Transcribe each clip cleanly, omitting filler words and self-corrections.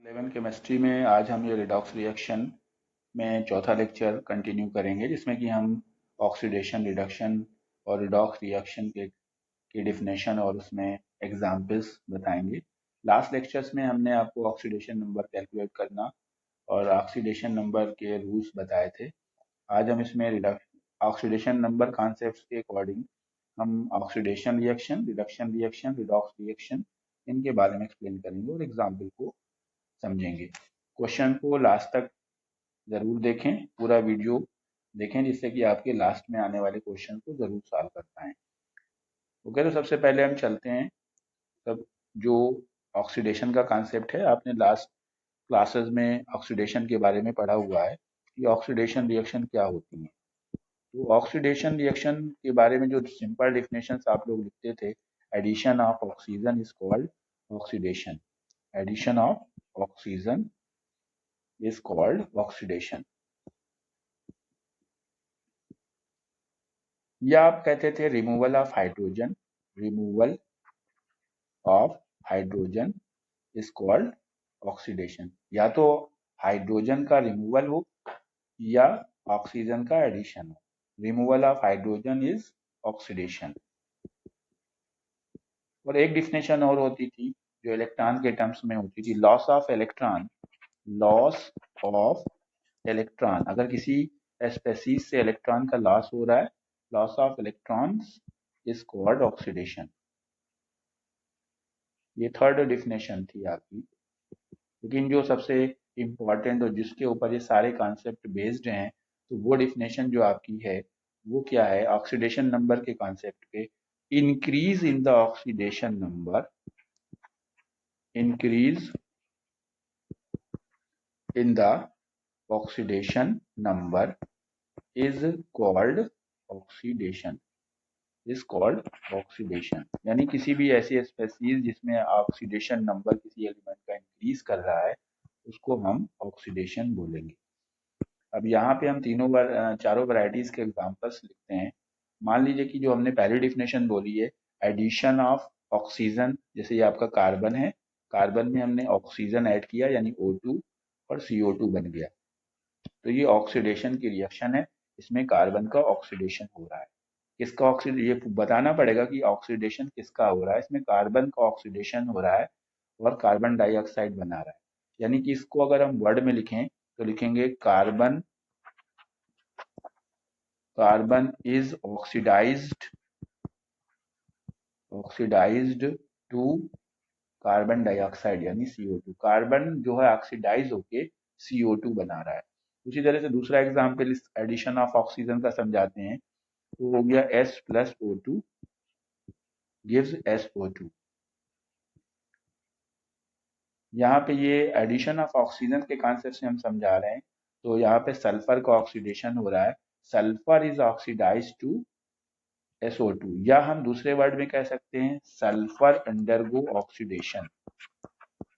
11 chemistry में आज हम ये रिडॉक्स रिएक्शन में चौथा लेक्चर कंटिन्यू करेंगे, जिसमें कि हम ऑक्सीडेशन, रिडक्शन और रिडॉक्स रिएक्शन की डिफिनेशन और उसमें एग्जाम्पल्स बताएंगे। लास्ट लेक्चर्स में हमने आपको ऑक्सीडेशन नंबर कैलकुलेट करना और ऑक्सीडेशन नंबर के रूल्स बताए थे। आज हम इसमें ऑक्सीडेशन नंबर कॉन्सेप्ट के अकॉर्डिंग हम oxidation reaction, reduction reaction, redox reaction इनके बारे में एक्सप्लेन करेंगे और एग्जाम्पल को समझेंगे। क्वेश्चन को लास्ट तक जरूर देखें, पूरा वीडियो देखें, जिससे कि आपके लास्ट में आने वाले क्वेश्चन को जरूर सॉल्व कर पाएं। ओके, तो सबसे पहले हम चलते हैं। तब जो ऑक्सीडेशन का कॉन्सेप्ट है, आपने लास्ट क्लासेस में ऑक्सीडेशन के बारे में पढ़ा हुआ है कि ऑक्सीडेशन रिएक्शन क्या होती है। तो ऑक्सीडेशन रिएक्शन के बारे में जो सिंपल डिफिनेशन आप लोग लिखते थे, addition of oxygen is called oxidation. Addition of oxygen is called oxidation। या आप कहते थे removal of hydrogen, removal of hydrogen is called oxidation. या तो हाइड्रोजन का रिमूवल हो या ऑक्सीजन का एडिशन हो, removal of hydrogen is oxidation. और एक डिफिनेशन और होती थी जो इलेक्ट्रॉन के टर्म्स में होती थी, loss of electron. Loss of electron, अगर किसी स्पेसीज से इलेक्ट्रॉन का लॉस हो रहा है, loss of electrons is called oxidation. ये थर्ड डेफिनेशन थी आपकी, लेकिन जो सबसे इंपॉर्टेंट और जिसके ऊपर ये सारे कॉन्सेप्ट बेस्ड हैं, तो वो डेफिनेशन जो आपकी है वो क्या है, ऑक्सीडेशन नंबर के कॉन्सेप्ट पे, increase in the oxidation number, increase in the oxidation number is called oxidation, is called oxidation. यानी किसी भी ऐसी स्पेसीज जिसमें ऑक्सीडेशन नंबर किसी एलिमेंट का इंक्रीज कर रहा है, उसको हम ऑक्सीडेशन बोलेंगे। अब यहाँ पे हम चारों वैरायटीज के एग्जांपल्स लिखते हैं। मान लीजिए कि जो हमने पहली डिफिनेशन बोली है, एडिशन ऑफ ऑक्सीजन, जैसे ये आपका कार्बन है, कार्बन में हमने ऑक्सीजन ऐड किया यानी O2 और CO2 बन गया, तो ये ऑक्सीडेशन की रिएक्शन है। इसमें कार्बन का ऑक्सीडेशन हो रहा है। किसका ऑक्सीडेशन, ये बताना पड़ेगा कि ऑक्सीडेशन किसका हो रहा है। इसमें कार्बन का ऑक्सीडेशन हो रहा है और कार्बन डाइऑक्साइड बना रहा है। यानी कि इसको अगर हम वर्ड में लिखें तो लिखेंगे carbon, carbon is oxidised, oxidised to carbon dioxide यानी CO2। कार्बन जो है ऑक्सीडाइज होके CO2 बना रहा है। उसी तरह से दूसरा एग्जाम्पल इस एडिशन ऑफ ऑक्सीजन का समझाते हैं, तो हो गया S+O2 gives SO2। यहाँ पे ये एडिशन ऑफ ऑक्सीजन के कॉन्सेप्ट से हम समझा रहे हैं। तो यहाँ पे सल्फर का ऑक्सीडेशन हो रहा है, sulphur is oxidise to SO2, या हम दूसरे वर्ड में कह सकते हैं sulphur undergo oxidation,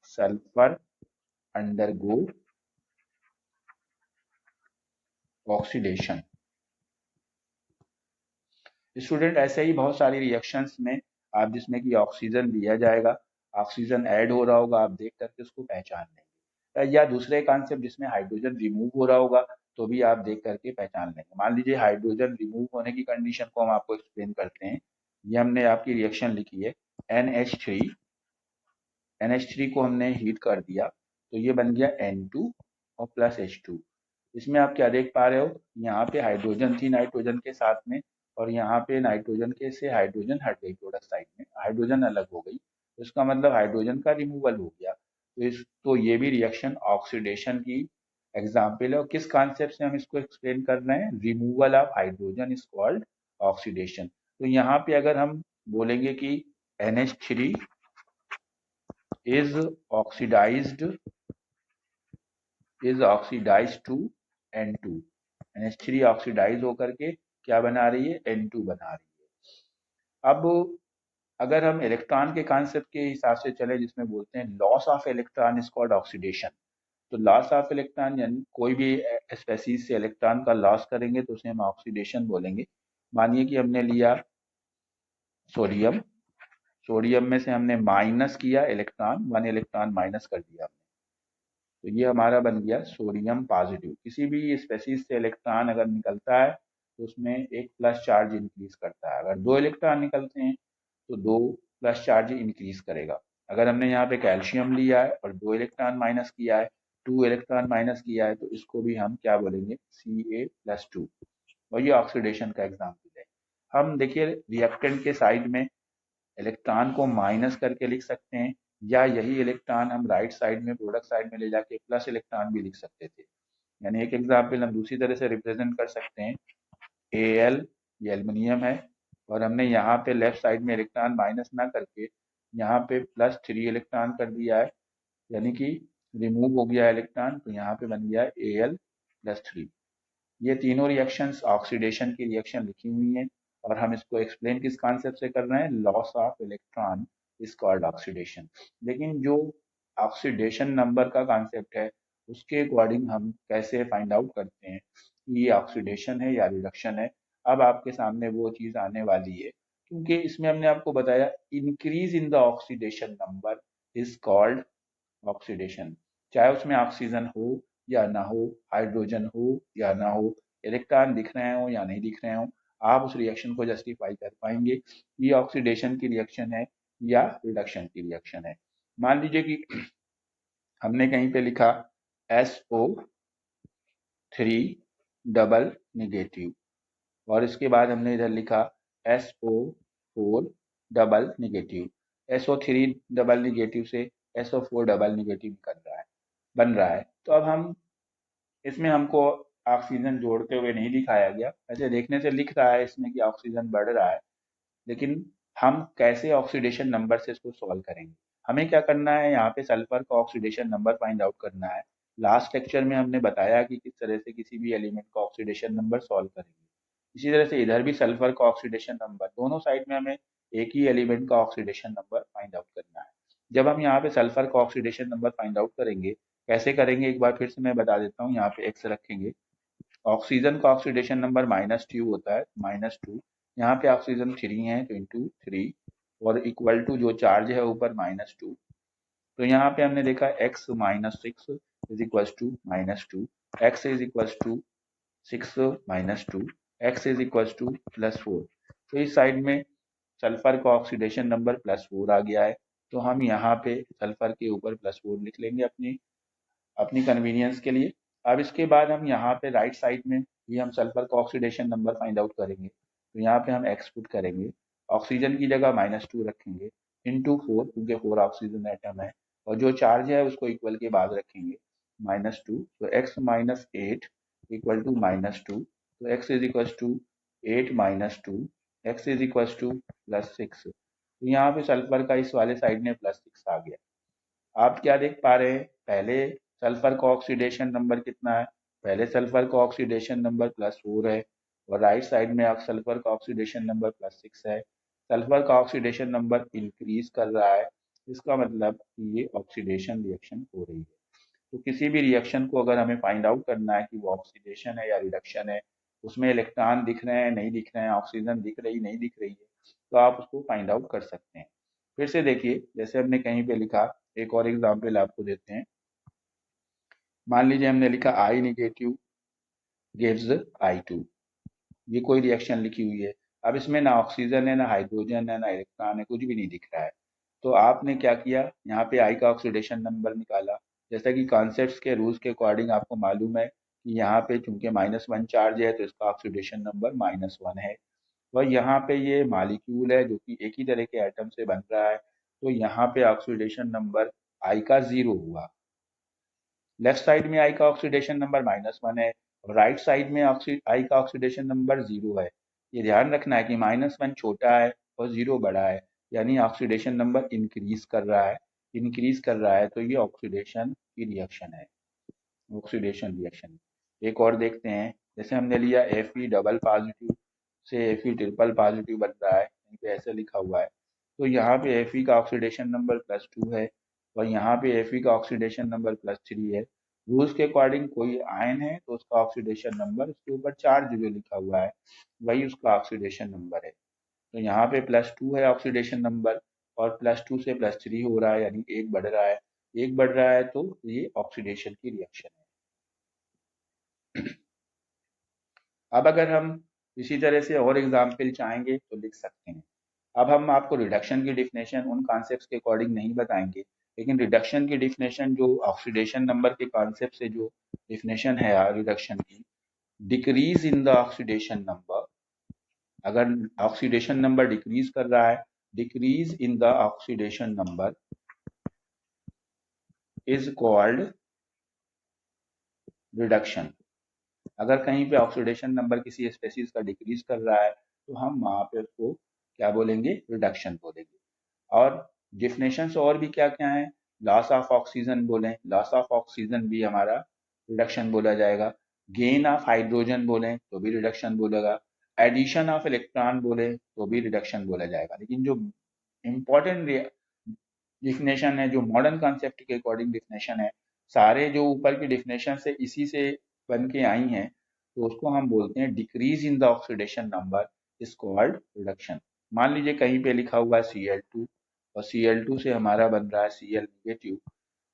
sulphur undergo oxidation. Student, ऐसे ही बहुत सारी रिएक्शंस में आप जिसमें कि ऑक्सीजन दिया जाएगा, ऑक्सीजन ऐड हो रहा होगा, आप देख करके उसको पहचान लेंगे। या दूसरे कॉन्सेप्ट जिसमें हाइड्रोजन रिमूव हो रहा होगा, तो भी आप देख करके पहचान लेंगे। मान लीजिए हाइड्रोजन रिमूव होने की कंडीशन को हम आपको एक्सप्लेन करते हैं। ये हमने आपकी रिएक्शन लिखी है NH3, NH3 को हमने हीट कर दिया तो ये बन गया N2 और प्लस H2। इसमें आप क्या देख पा रहे हो, यहाँ पे हाइड्रोजन थी नाइट्रोजन के साथ में, और यहाँ पे नाइट्रोजन के से हाइड्रोजन हट गई, प्रोडक्ट साइड में हाइड्रोजन अलग हो गई, तो इसका मतलब हाइड्रोजन का रिमूवल हो गया। तो ये भी रिएक्शन ऑक्सीडेशन की एग्जाम्पल है। और किस कॉन्सेप्ट से हम इसको एक्सप्लेन कर रहे हैं, removal of hydrogen is called oxidation. तो यहाँ पे अगर हम बोलेंगे कि NH3 is oxidized to N2, NH3 oxidise होकर के क्या बना रही है, N2 बना रही है। अब अगर हम इलेक्ट्रॉन के कॉन्सेप्ट के हिसाब से चले, जिसमें बोलते हैं loss of electron is called oxidation, तो लॉस ऑफ इलेक्ट्रॉन यानी कोई भी स्पेसीज से इलेक्ट्रॉन का लॉस करेंगे तो उसे हम ऑक्सीडेशन बोलेंगे। मानिए कि हमने लिया सोडियम, सोडियम में से हमने माइनस किया इलेक्ट्रॉन, 1 इलेक्ट्रॉन माइनस कर दिया हमने, तो ये हमारा बन गया सोडियम पॉजिटिव। किसी भी स्पेसीज से इलेक्ट्रॉन अगर निकलता है तो उसमें एक प्लस चार्ज इंक्रीज करता है। अगर 2 इलेक्ट्रॉन निकलते हैं तो 2 प्लस चार्ज इंक्रीज करेगा। अगर हमने यहाँ पे कैल्शियम लिया है और 2 इलेक्ट्रॉन माइनस किया है, 2 इलेक्ट्रॉन माइनस किया है, तो इसको भी हम क्या बोलेंगे, Ca+2। और ये ऑक्सीडेशन का एग्जाम्पल है। हम देखिए रिएक्टेंट के साइड में इलेक्ट्रॉन को माइनस करके लिख सकते हैं, या यही इलेक्ट्रॉन हम राइट साइड में प्रोडक्ट साइड में ले जाके प्लस इलेक्ट्रॉन भी लिख सकते थे। यानी एक एग्जाम्पल हम दूसरी तरह से रिप्रेजेंट कर सकते हैं। Al ये एल्युमिनियम है और हमने यहाँ पे लेफ्ट साइड में इलेक्ट्रॉन माइनस ना करके यहाँ पे +3 इलेक्ट्रॉन कर दिया है, यानी कि रिमूव हो गया इलेक्ट्रॉन, तो यहाँ पे बन गया Al+3। ये तीनों रिएक्शंस ऑक्सीडेशन की रिएक्शन लिखी हुई हैं और हम इसको एक्सप्लेन किस कॉन्सेप्ट से कर रहे हैं, loss of electron is called oxidation. लेकिन जो ऑक्सीडेशन नंबर का कॉन्सेप्ट है उसके अकॉर्डिंग हम कैसे फाइंड आउट करते हैं कि ये ऑक्सीडेशन है या रिडक्शन है, अब आपके सामने वो चीज आने वाली है। क्योंकि इसमें हमने आपको बताया increase in the oxidation number is called oxidation. चाहे उसमें ऑक्सीजन हो या ना हो, हाइड्रोजन हो या ना हो, इलेक्ट्रॉन दिख रहे हो या नहीं दिख रहे हो, आप उस रिएक्शन को जस्टिफाई कर पाएंगे ये ऑक्सीडेशन की रिएक्शन है या रिडक्शन की रिएक्शन है। मान लीजिए कि हमने कहीं पे लिखा SO3 डबल निगेटिव और इसके बाद हमने इधर लिखा SO4 double negative. SO3 double negative से SO4 डबल निगेटिव बन रहा है। तो अब हम इसमें हमको ऑक्सीजन जोड़ते हुए नहीं दिखाया गया, ऐसे देखने से लिख रहा है इसमें कि ऑक्सीजन बढ़ रहा है, लेकिन हम कैसे ऑक्सीडेशन नंबर से इसको सॉल्व करेंगे। हमें क्या करना है, यहाँ पे सल्फर का ऑक्सीडेशन नंबर फाइंड आउट करना है। लास्ट लेक्चर में हमने बताया कि किस तरह से किसी भी एलिमेंट का ऑक्सीडेशन नंबर सॉल्व करेंगे। इसी तरह से इधर भी सल्फर का ऑक्सीडेशन नंबर, दोनों साइड में हमें एक ही एलिमेंट का ऑक्सीडेशन नंबर फाइंड आउट करना है। जब हम यहाँ पे सल्फर का ऑक्सीडेशन नंबर फाइंड आउट करेंगे, कैसे करेंगे एक बार फिर से मैं बता देता हूँ। यहाँ पे एक्स रखेंगे, ऑक्सीजन का ऑक्सीडेशन नंबर -2 होता है, -2। यहाँ पे ऑक्सीजन 3 है तो इंटू 3 और इक्वल टू जो चार्ज है ऊपर -2। तो यहाँ पे हमने देखा x-6 is equal to -2, x is equal to 6 -2, x is equal to +4। तो इस साइड में सल्फर का ऑक्सीडेशन नंबर +4 आ गया है, तो हम यहाँ पे सल्फर के ऊपर +4 लिख लेंगे अपनी अपनी कन्वीनियंस के लिए। अब इसके बाद हम यहाँ पे राइट साइड में भी हम सल्फर का ऑक्सीडेशन नंबर फाइंड आउट करेंगे। तो यहाँ पे हम एक्स पुट करेंगे, ऑक्सीजन की जगह -2 रखेंगे, इंटू 4 क्योंकि 4 ऑक्सीजन एटम है, और जो चार्ज है उसको इक्वल के बाद रखेंगे -2। तो x-8 इक्वल टू -2, तो x is equal to 8 -2, x is equal to +6। तो यहाँ पे सल्फर का इस वाले साइड में +6 आ गया। आप क्या देख पा रहे हैं, पहले सल्फर का ऑक्सीडेशन नंबर कितना है, पहले सल्फर का ऑक्सीडेशन नंबर +4 है और राइट साइड में सल्फर का ऑक्सीडेशन नंबर +6 है। सल्फर का ऑक्सीडेशन नंबर इंक्रीज कर रहा है, इसका मतलब कि ये ऑक्सीडेशन रिएक्शन हो रही है। तो किसी भी रिएक्शन को अगर हमें फाइंड आउट करना है कि वो ऑक्सीडेशन है या रिडक्शन है, उसमें इलेक्ट्रॉन दिख रहे हैं नहीं दिख रहे हैं, ऑक्सीजन दिख रही नहीं दिख रही है, तो आप उसको फाइंड आउट कर सकते हैं। फिर से देखिए, जैसे हमने कहीं पे लिखा, एक और एग्जाम्पल आपको देते हैं। मान लीजिए हमने लिखा I नेगेटिव गिव्स I2, ये कोई रिएक्शन लिखी हुई है। अब इसमें ना ऑक्सीजन है, ना हाइड्रोजन है, ना इलेक्ट्रॉन है, कुछ भी नहीं दिख रहा है। तो आपने क्या किया, यहाँ पे I का ऑक्सीडेशन नंबर निकाला। जैसा कि कॉन्सेप्ट्स के रूल्स के अकॉर्डिंग आपको मालूम है कि यहाँ पे चूंकि -1 चार्ज है तो इसका ऑक्सीडेशन नंबर -1 है। वह यहाँ पे ये मॉलिक्यूल है जो कि एक ही तरह के एटम से बन रहा है, तो यहाँ पे ऑक्सीडेशन नंबर I का 0 हुआ। लेफ्ट साइड में I का ऑक्सीडेशन नंबर -1 है और राइट साइड में I का ऑक्सीडेशन नंबर 0 है। ये ध्यान रखना है कि -1 छोटा है और 0 बड़ा है, यानी ऑक्सीडेशन नंबर इंक्रीज कर रहा है। इंक्रीज कर रहा है तो ये ऑक्सीडेशन की रिएक्शन है, ऑक्सीडेशन रिएक्शन। एक और देखते हैं, जैसे हमने लिया Fe डबल पॉजिटिव से Fe ट्रिपल पॉजिटिव बन रहा है, यहीं पे ऐसे लिखा हुआ है। तो यहाँ पे Fe का ऑक्सीडेशन नंबर +2 है और यहाँ पे Fe का ऑक्सीडेशन नंबर +3 है। रूल्स के अकॉर्डिंग कोई आयन है तो उसका ऑक्सीडेशन नंबर उसके ऊपर चार्ज जो लिखा हुआ है वही उसका ऑक्सीडेशन नंबर है। तो यहाँ पे +2 है ऑक्सीडेशन नंबर और +2 से +3 हो रहा है, यानी 1 बढ़ रहा है। एक बढ़ रहा है तो ये ऑक्सीडेशन की रिएक्शन है। अब अगर हम इसी तरह से और एग्जाम्पल चाहेंगे तो लिख सकते हैं। अब हम आपको रिडक्शन की डिफिनेशन उन कॉन्सेप्ट्स के अकॉर्डिंग नहीं बताएंगे, लेकिन रिडक्शन की डिफिनेशन जो ऑक्सीडेशन नंबर के कॉन्सेप्ट से जो डिफिनेशन है रिडक्शन की, decrease in the oxidation number, अगर ऑक्सीडेशन नंबर डिक्रीज कर रहा है, decrease in the oxidation number is called reduction. अगर कहीं पे ऑक्सीडेशन नंबर किसी स्पेसीज का डिक्रीज कर रहा है तो हम वहां पे उसको क्या बोलेंगे, रिडक्शन बोलेंगे। और डिफिनेशंस और भी क्या क्या है, लॉस ऑफ ऑक्सीजन बोलें, लॉस ऑफ ऑक्सीजन भी हमारा रिडक्शन बोला जाएगा। गेन ऑफ हाइड्रोजन बोलें तो भी रिडक्शन बोलेगा। एडिशन ऑफ इलेक्ट्रॉन बोले तो भी रिडक्शन बोला जाएगा। लेकिन जो इम्पोर्टेंट डिफिनेशन है, जो मॉडर्न कॉन्सेप्ट के अकॉर्डिंग डिफिनेशन है, सारे जो ऊपर की डिफिनेशन से इसी से बन के आई हैं, तो उसको हम बोलते हैं decrease in the oxidation number is called reduction. मान लीजिए कहीं पे लिखा हुआ है Cl2 और Cl2 से हमारा बन रहा है Cl नेगेटिव,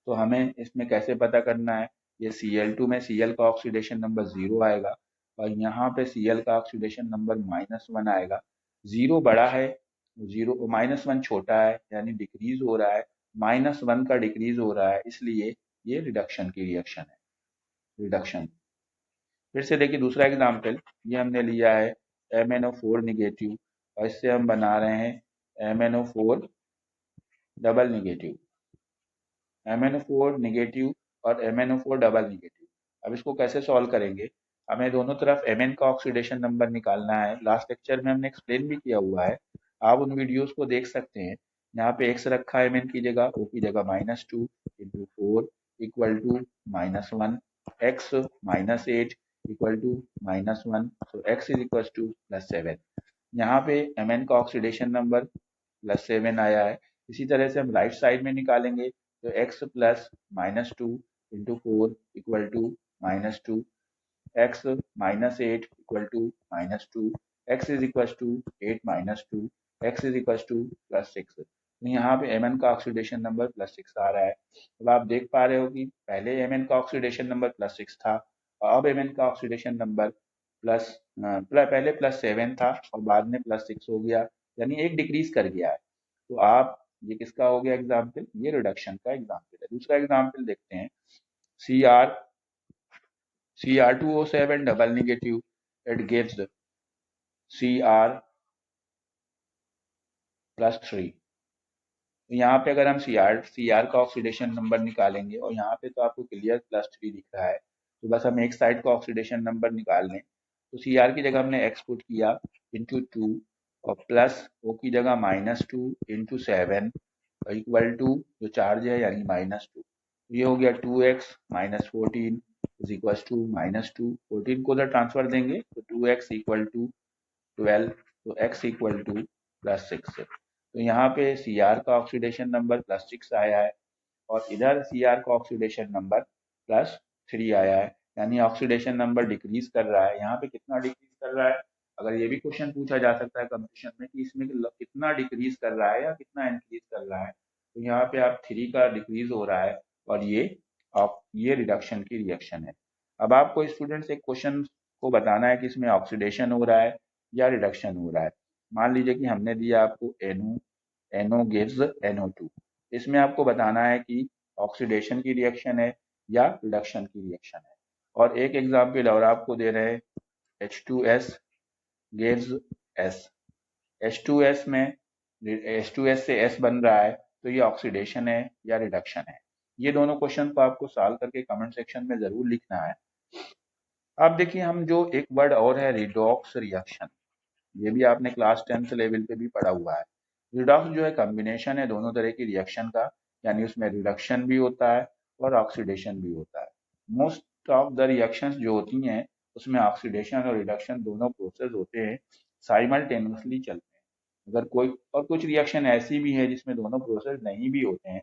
तो हमें इसमें कैसे पता करना है, ये Cl2 में Cl का ऑक्सीडेशन नंबर 0 आएगा और यहाँ पे Cl का ऑक्सीडेशन नंबर -1 आएगा। 0 बड़ा है, 0 -1 छोटा है, यानी डिक्रीज हो रहा है, -1 का डिक्रीज हो रहा है, इसलिए ये रिडक्शन की रिएक्शन है, रिडक्शन। फिर से देखिए दूसरा एग्जाम्पल, ये हमने लिया है MnO4 निगेटिव और इससे हम बना रहे हैं MnO4 double negative, MnO4 negative और MnO4 डबल निगेटिव। अब इसको कैसे सॉल्व करेंगे, हमें दोनों तरफ Mn का ऑक्सीडेशन नंबर निकालना है। लास्ट लेक्चर में हमने एक्सप्लेन भी किया हुआ है, आप उन वीडियोस को देख सकते हैं। यहाँ पे x रखा है Mn की जगह, O की जगह -2 into 4 equal to -1, x -8 equal to -1, so x is equal to +7। यहाँ पे Mn का ऑक्सीडेशन नंबर +7 आया है। इसी तरह से हम राइट साइड में निकालेंगे तो x plus -2 into 4 equal to -2, x -8 equal to -2, x is equal to 8 -2, x is equal to +6। तो यहाँ पे Mn का ऑक्सीडेशन नंबर +6 आ रहा है। अब आप देख पा रहे हो कि पहले Mn का ऑक्सीडेशन नंबर +6 था और अब Mn का ऑक्सीडेशन नंबर पहले +7 था और बाद में +6 हो गया, यानी एक डिक्रीज कर गया है। तो आप, ये किसका हो गया एग्जाम्पल, ये रिडक्शन का एग्जाम्पल है। दूसरा एग्जाम्पल देखते हैं, Cr2O7 double negative, it gives Cr+3। तो यहाँ पे अगर हम Cr का ऑक्सीडेशन नंबर निकालेंगे और यहाँ पे तो आपको क्लियर +3 दिख रहा है, तो बस हम एक साइड का ऑक्सीडेशन नंबर निकाल लें। तो Cr की जगह हमने x पुट किया इंटू 2 और प्लस O की जगह -2 इंटू 7 इक्वल टू जो चार्ज है यानी -2। ये हो गया 2x -14 इज इक्वल टू -2, 14 को उधर ट्रांसफर देंगे तो 2x इक्वल टू 12, तो x इक्वल टू +6। तो यहाँ पे Cr का ऑक्सीडेशन नंबर +6 आया है और इधर Cr का ऑक्सीडेशन नंबर +3 आया है, यानी ऑक्सीडेशन नंबर डिक्रीज कर रहा है। यहाँ पे कितना डिक्रीज कर रहा है, अगर ये भी क्वेश्चन पूछा जा सकता है कंपटीशन में कि इसमें कितना डिक्रीज कर रहा है या कितना इंक्रीज कर रहा है, तो यहाँ पे आप 3 का डिक्रीज हो रहा है और ये रिडक्शन की रिएक्शन है। अब आपको स्टूडेंट्स एक क्वेश्चन को बताना है कि इसमें ऑक्सीडेशन हो रहा है या रिडक्शन हो रहा है। मान लीजिए कि हमने दिया आपको NO गिव्स NO2, इसमें आपको बताना है कि ऑक्सीडेशन की रिएक्शन है या रिडक्शन की रिएक्शन है। और एक एग्जाम्पल और आपको दे रहे हैं, H2S गिव्स S, H2S में H2S से S बन रहा है, तो ये ऑक्सीडेशन है या रिडक्शन है। ये दोनों क्वेश्चन को आपको सॉल्व करके कमेंट सेक्शन में जरूर लिखना है। अब देखिए हम जो एक वर्ड और है रिडॉक्स रिएक्शन, ये भी आपने क्लास 10th लेवल पे भी पढ़ा हुआ है। रिडॉक्स जो है कॉम्बिनेशन है दोनों तरह की रिएक्शन का, यानी उसमें रिडक्शन भी होता है और ऑक्सीडेशन भी होता है। मोस्ट ऑफ द रिएक्शंस जो होती हैं उसमें ऑक्सीडेशन और रिडक्शन दोनों प्रोसेस होते हैं, साइमल्टेनियसली चलते हैं। अगर कोई और कुछ रिएक्शन ऐसी भी है जिसमें दोनों प्रोसेस नहीं भी होते हैं,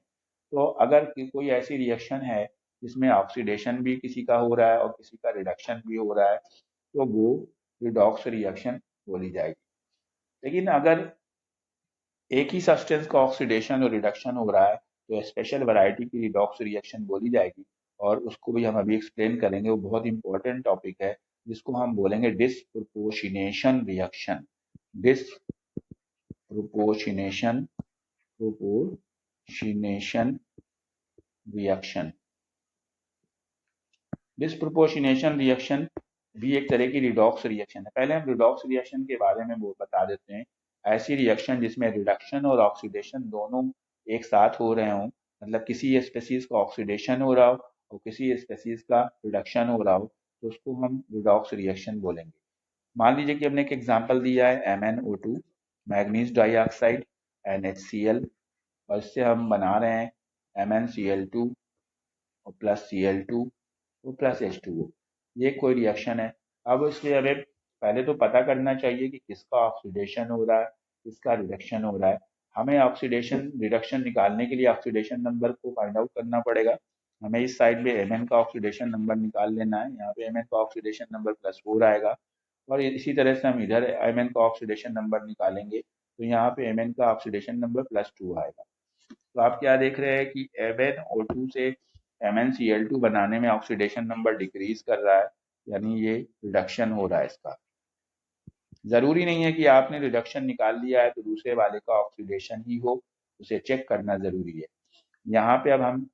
तो अगर कोई ऐसी रिएक्शन है जिसमें ऑक्सीडेशन भी किसी का हो रहा है और किसी का रिडक्शन भी हो रहा है, तो वो रिडॉक्स रिएक्शन बोली जाएगी। लेकिन अगर एक ही सब्सटेंस का ऑक्सीडेशन और रिडक्शन हो रहा है तो स्पेशल वैरायटी की रिडॉक्स रिएक्शन बोली जाएगी, और उसको भी हम अभी एक्सप्लेन करेंगे। वो बहुत इंपॉर्टेंट टॉपिक है जिसको हम बोलेंगे disproportionation reaction. Disproportionation proportionation reaction. Disproportionation reaction भी एक तरह की रिडॉक्स रिएक्शन है। पहले हम रिडॉक्स रिएक्शन के बारे में वो बता देते हैं। ऐसी रिएक्शन जिसमें रिडक्शन और ऑक्सीडेशन दोनों एक साथ हो रहे हों, मतलब किसी स्पेसीज का ऑक्सीडेशन हो रहा हो और किसी स्पेसीज का रिडक्शन हो रहा हो, तो उसको हम रिडॉक्स रिएक्शन बोलेंगे। मान लीजिए कि हमने एक एग्जांपल दिया है MnO2, मैग्नीज डाइऑक्साइड, NaCl, और इससे हम बना रहे हैं MnCl2 और प्लस Cl2 और प्लस H2O। ये कोई रिएक्शन है। अब इसलिए हमें पहले तो पता करना चाहिए कि किसका ऑक्सीडेशन हो रहा है, किसका रिडक्शन हो रहा है। हमें ऑक्सीडेशन रिडक्शन निकालने के लिए ऑक्सीडेशन नंबर को फाइंड आउट करना पड़ेगा। हमें इस साइड में Mn का ऑक्सीडेशन नंबर निकाल लेना है। यहाँ पे Mn का ऑक्सीडेशन नंबर +4 आएगा, और इसी तरह से हम इधर Mn का ऑक्सीडेशन नंबर निकालेंगे, तो यहाँ पे Mn का ऑक्सीडेशन नंबर +2 आएगा। तो आप क्या देख रहे हैं कि MnO2 से MnCl2 बनाने में ऑक्सीडेशन नंबर डिक्रीज कर रहा है, यानी ये रिडक्शन हो रहा है इसका। जरूरी नहीं है कि आपने रिडक्शन निकाल लिया है तो दूसरे वाले का ऑक्सीडेशन ही हो, उसे चेक करना जरूरी है। यहाँ पे अब हम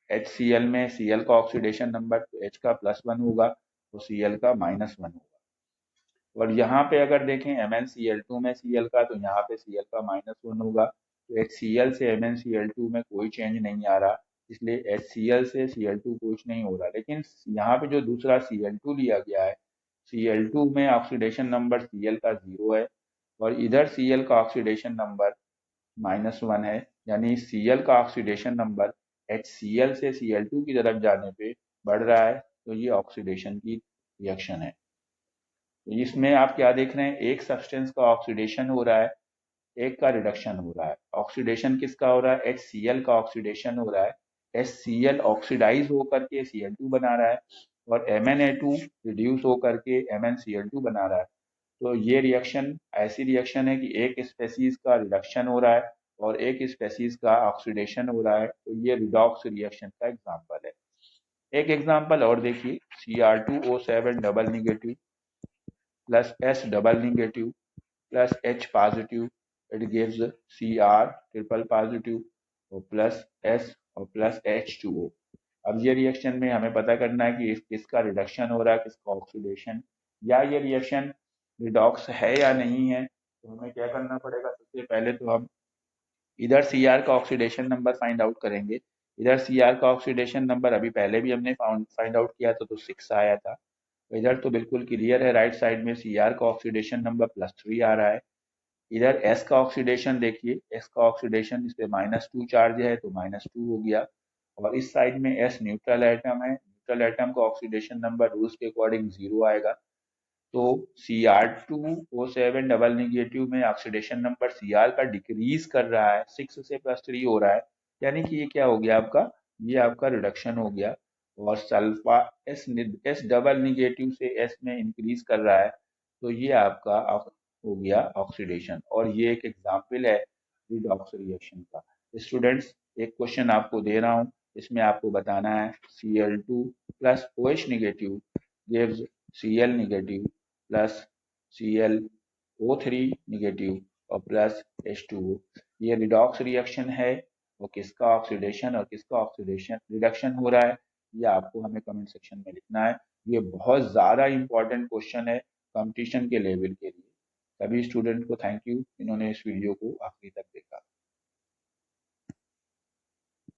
HCl में Cl का ऑक्सीडेशन नंबर तो H का +1 होगा तो Cl का -1 होगा, और यहाँ पे अगर देखें MnCl2 में Cl का, तो यहाँ पे Cl का -1 होगा। तो HCl से MnCl2 में कोई चेंज नहीं आ रहा, इसलिए HCl से Cl2 कुछ नहीं हो रहा। लेकिन यहाँ पे जो दूसरा Cl2 लिया गया है, Cl2 में ऑक्सीडेशन नंबर Cl का 0 है, और इधर Cl का ऑक्सीडेशन नंबर -1 है, यानी Cl का ऑक्सीडेशन नंबर HCl से Cl2 की तरफ जाने पे बढ़ रहा है, तो ये ऑक्सीडेशन की रिएक्शन है। तो इसमें आप क्या देख रहे हैं, एक सब्सटेंस का ऑक्सीडेशन हो रहा है, एक का रिडक्शन हो रहा है। ऑक्सीडेशन किसका हो रहा है, HCl का ऑक्सीडेशन हो रहा है। HCl ऑक्सीडाइज होकर के Cl2 बना रहा है, और MnA2 रिड्यूस होकर के MnCl2 बना रहा है। तो ये रिएक्शन ऐसी रिएक्शन है कि एक स्पेसीज का रिडक्शन हो रहा है और एक स्पेसीज का ऑक्सीडेशन हो रहा है, तो ये रिडॉक्स रिएक्शन का एग्जाम्पल है। एक एग्जाम्पल और देखिए, Cr2O7 double negative plus S double negative plus H positive, it gives Cr triple positive और प्लस S और प्लस H2O। अब ये रिएक्शन में हमें पता करना है कि किसका रिडक्शन हो रहा है, किसका ऑक्सीडेशन, या ये रिएक्शन रिडॉक्स है या नहीं है। तो हमें क्या करना पड़ेगा, सबसे पहले तो हम इधर Cr का ऑक्सीडेशन नंबर फाइंड आउट करेंगे। इधर Cr का ऑक्सीडेशन नंबर अभी पहले भी हमने फाइंड आउट किया था, तो 6 आया था। तो इधर तो बिल्कुल क्लियर है, राइट साइड में Cr का ऑक्सीडेशन नंबर +3 आ रहा है। इधर S का ऑक्सीडेशन देखिए, S का ऑक्सीडेशन इस पे -2 चार्ज है तो -2 हो गया, और इस साइड में S न्यूट्रल एटम है, न्यूट्रल एटम का ऑक्सीडेशन नंबर रूल्स के अकॉर्डिंग 0 आएगा। तो Cr2O7 डबल निगेटिव में ऑक्सीडेशन नंबर Cr का डिक्रीज कर रहा है, 6 से +3 हो रहा है, यानी कि ये क्या हो गया आपका, ये आपका रिडक्शन हो गया। और सल्फा S डबल निगेटिव से S में इंक्रीज कर रहा है, तो ये आपका हो गया ऑक्सीडेशन, और ये एक एग्जाम्पल है रिडॉक्स रिएक्शन का। स्टूडेंट्स, एक क्वेश्चन आपको दे रहा हूँ, इसमें आपको बताना है Cl2 plus OH negative gives Cl negative plus ClO3 negative और प्लस H2O। ये रिडॉक्स रिएक्शन है, वो किसका ऑक्सीडेशन और किसका ऑक्सीडेशन रिडक्शन हो रहा है, ये आपको हमें कमेंट सेक्शन में लिखना है। ये बहुत ज़्यादा इंपॉर्टेंट क्वेश्चन है कंपटीशन के लेवल के लिए। सभी स्टूडेंट को थैंक यू, इन्होंने इस वीडियो को आखिरी तक देखा।